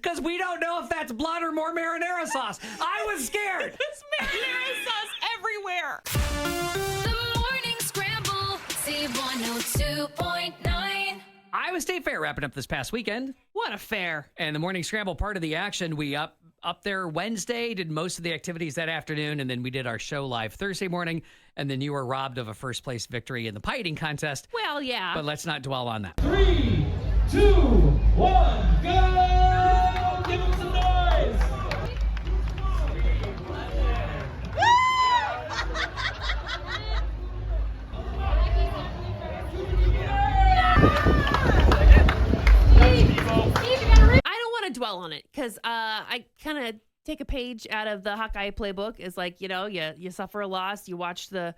Because we don't know if that's blood or more marinara sauce. I was scared. There's marinara sauce everywhere. The morning scramble, C102.9. Iowa State Fair wrapping up this past weekend. What a fair. And the morning scramble part of the action, we up there Wednesday, did most of the activities that afternoon, and then we did our show live Thursday morning, and then you were robbed of a first place victory in the pie eating contest. Well, yeah. But let's not dwell on that. 3, 2, 1, go! Give them some noise! I don't want to dwell on it because I kind of take a page out of the Hawkeye playbook. It's like, you suffer a loss, you watch the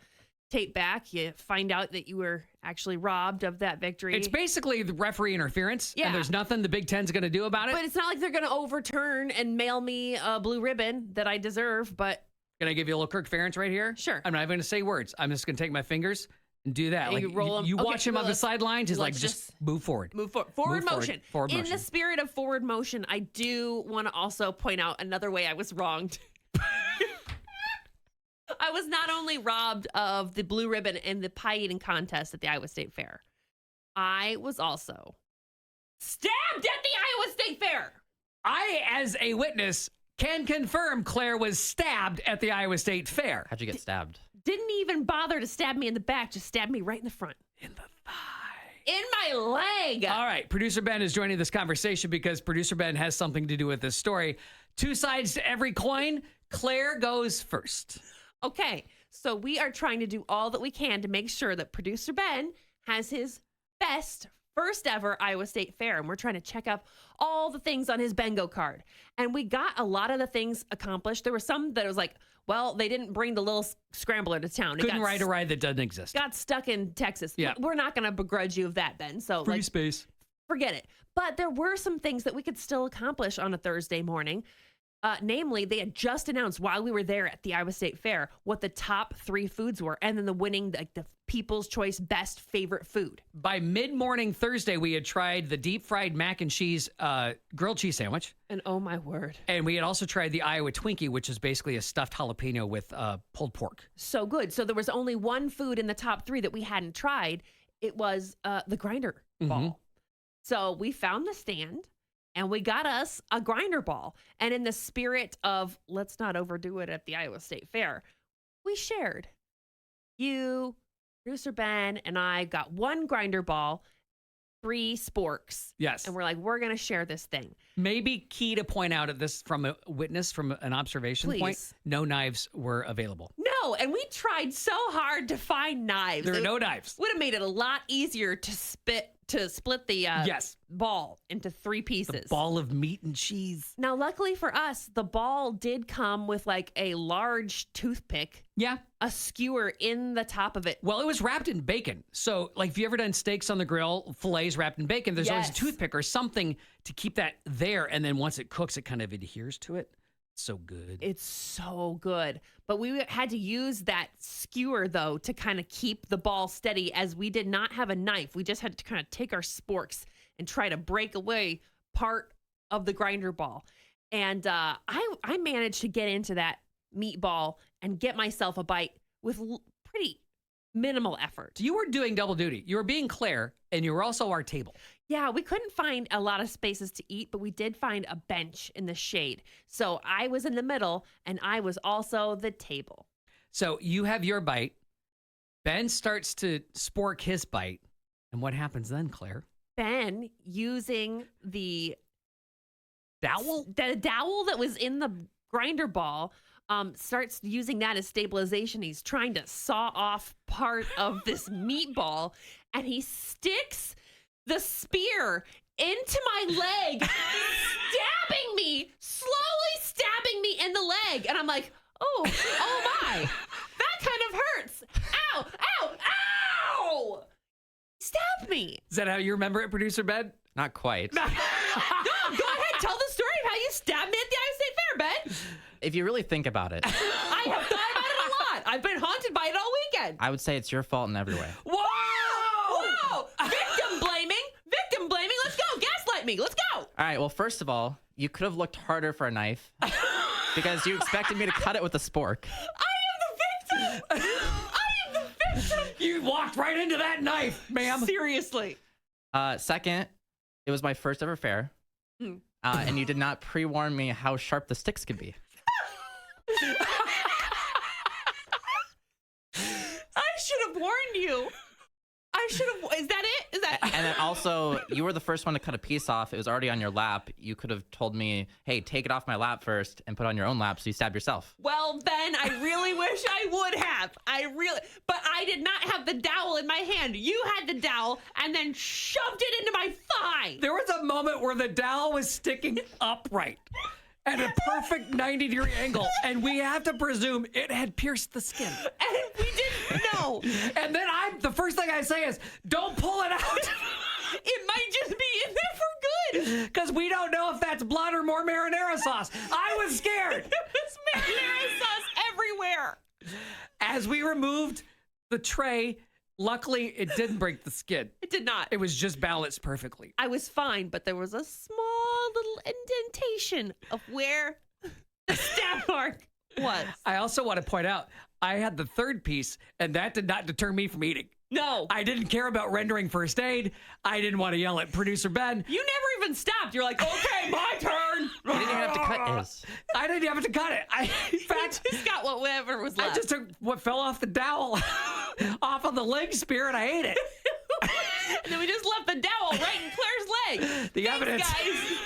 tape back, you find out that you were actually robbed of that victory. It's basically the referee interference, Yeah. and there's nothing the Big Ten's going to do about it. But it's not like they're going to overturn and mail me a blue ribbon that I deserve, but... Can I give you a little Kirk Ferentz right here? Sure. I'm not even going to say words. I'm just going to take my fingers and do that. And Like you roll 'em. you Okay, watch him well, on the sidelines. He's like, let's just move forward. Move forward. Forward Move motion. Forward In motion. the spirit of forward motion, I do want to also point out another way I was wronged. I was not only robbed of the blue ribbon in the pie eating contest at the Iowa State Fair, I was also stabbed at the Iowa State Fair. I, as a witness, can confirm Claire was stabbed at the Iowa State Fair. How'd you get stabbed? Didn't even bother to stab me in the back, just stabbed me right in the front. In the thigh. In my leg. All right, producer Ben is joining this conversation because producer Ben has something to do with this story. Two sides to every coin. Claire goes first. Okay, so we are trying to do all that we can to make sure that producer Ben has his best first ever Iowa State Fair. And we're trying to check up all the things on his bingo card. And we got a lot of the things accomplished. There were some that was like, well, they didn't bring the little scrambler to town. Couldn't ride a ride that doesn't exist. Got stuck in Texas. Yeah. We're not going to begrudge you of that, Ben. So Free space. forget it. But there were some things that we could still accomplish on a Thursday morning. Namely, they had just announced while we were there at the Iowa State Fair what the top 3 foods were, and then the winning, like the People's Choice best favorite food. By mid-morning Thursday, we had tried the deep-fried mac and cheese grilled cheese sandwich. And oh my word. And we had also tried the Iowa Twinkie, which is basically a stuffed jalapeno with pulled pork. So good. So there was only one food in the top 3 that we hadn't tried. It was the grinder ball. So we found the stand. And we got us a grinder ball. And in the spirit of let's not overdo it at the Iowa State Fair, we shared. You, producer Ben, and I got one grinder ball, 3 sporks. Yes. And we're like, we're going to share this thing. Maybe key to point out at this from a witness, from an observation point, Please. no knives were available. No, and we tried so hard to find knives. There are no knives. Would have made it a lot easier to split the Yes. ball into 3 pieces. The ball of meat and cheese. Now, luckily for us, the ball did come with like a large toothpick, Yeah. a skewer in the top of it. Well, it was wrapped in bacon. So, like, if you ever done steaks on the grill, fillets wrapped in bacon, there's always a Yes. toothpick or something to keep that there. And then once it cooks, it kind of adheres to it. So good. It's so good. But we had to use that skewer, though, to kind of keep the ball steady as we did not have a knife. We just had to kind of take our sporks and try to break away part of the grinder ball. And I managed to get into that meatball and get myself a bite with pretty minimal effort. You were doing double duty. You were being Claire, and you were also our table. Yeah, we couldn't find a lot of spaces to eat, but we did find a bench in the shade. So I was in the middle, and I was also the table. So you have your bite. Ben starts to spork his bite. And what happens then, Claire? Ben, using the Dowel? dowel that was in the grinder ball, starts using that as stabilization. He's trying to saw off part of this meatball, and he sticks the spear into my leg, slowly stabbing me in the leg. And I'm like, oh my, that kind of hurts. Ow, ow, ow! Stabbed me. Is that how you remember it, producer Ben? Not quite. No, go ahead, tell the story of how you stabbed me at the Iowa State Fair, Ben. If you really think about it, I have thought about it a lot. I've been haunted by it all weekend. I would say it's your fault in every way. Whoa! Victim blaming. Let's go. Gaslight me. Let's go. All All right. Well, first of all, you could have looked harder for a knife because you expected me to cut it with a spork. I am the victim. I am the victim. You walked right into that knife, ma'am. Seriously. Second, it was my first ever fair. And you did not pre-warn me how sharp the sticks could be. I should have warned you. I should have. Is that it? Is that? And then also, you were the first one to cut a piece off. It was already on your lap. You could have told me, hey, take it off my lap first and put it on your own lap so you stab yourself. Well, then I really wish I would have. But I did not have the dowel in my hand. You had the dowel and then shoved it into my thigh. There was a moment where the dowel was sticking upright at a perfect 90-degree angle, and we have to presume it had pierced the skin. And we didn't know. And then the first thing I say is, don't pull it out. It might just be in there for good. Because we don't know if that's blood or more marinara sauce. I was scared. There's marinara sauce everywhere. As we removed the tray, luckily it didn't break the skin. It did not. It was just balanced perfectly. I was fine, but there was a small little indentation of where the stab mark was. I also want to point out, I had the third piece, and that did not deter me from eating. No. I didn't care about rendering first aid. I didn't want to yell at producer Ben. You never even stopped. You're like, okay, my turn. You didn't even have to cut his. I didn't have to cut it. In fact, Just got whatever was left. I just took what fell off the dowel off of the leg spear, and I ate it. And then we just left the dowel right in Claire's leg. The Thanks, evidence. guys.